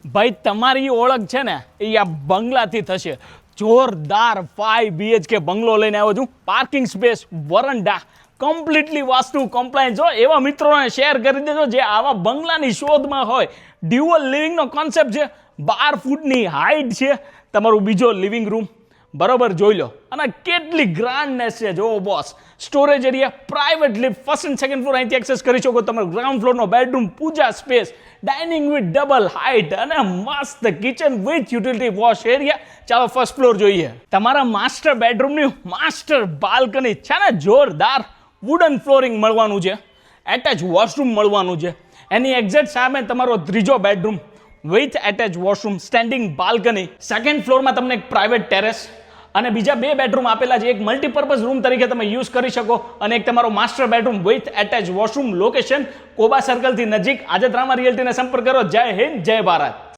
ભાઈ તમારી ઓળખ છે ને એ આ બંગલાથી થશે. જોરદાર 5 BHK બંગલો લઈને આવ્યો છું. પાર્કિંગ સ્પેસ, વરંડા, કમ્પ્લીટલી વાસ્તુ કમ્પ્લાયન્સ હોય એવા મિત્રોને શેર કરી દેજો જે આવા બંગલાની શોધમાં હોય. ડ્યુઅલ લિવિંગનો કોન્સેપ્ટ છે, 12 ફૂટની હાઈટ છે, તમારું બીજો લિવિંગ રૂમ બરોબર જોઈ લો. અને કેટલી ગ્રાન્ડનેસ છે જો boss. Storage area, private lift, first and second floor અહીંથી એક્સેસ કરી શકો. તમારો ગ્રાઉન્ડ ફ્લોરનો bedroom, puja space, dining with double height અને મસ્ત kitchen with utility wash area. ચાલો ફર્સ્ટ ફ્લોર જોઈએ. તમારા માસ્ટર બેડરૂમની માસ્ટર બાલ્કની છે ને જોરદાર. વુડન ફ્લોરિંગ મળવાનું છે, એટેચ વોશરૂમ મળવાનું છે. એની એક્ઝેક્ટ સામે તમારો ત્રીજો bedroom with attach washroom, standing balcony. Second ફ્લોરમાં તમને એક પ્રાઇવેટ ટેરેસ અને બીજા 2 બેડરૂમ આપેલા છે. એક મલ્ટીપર્પઝ રૂમ તરીકે તમે યુઝ કરી શકો અને એક તમારો master bedroom with attach washroom. Location Koba સર્કલથી નજીક. આજે ડ્રામા રિયલ્ટીને સંપર્ક કરો. જય હિન્દ, જય ભારત.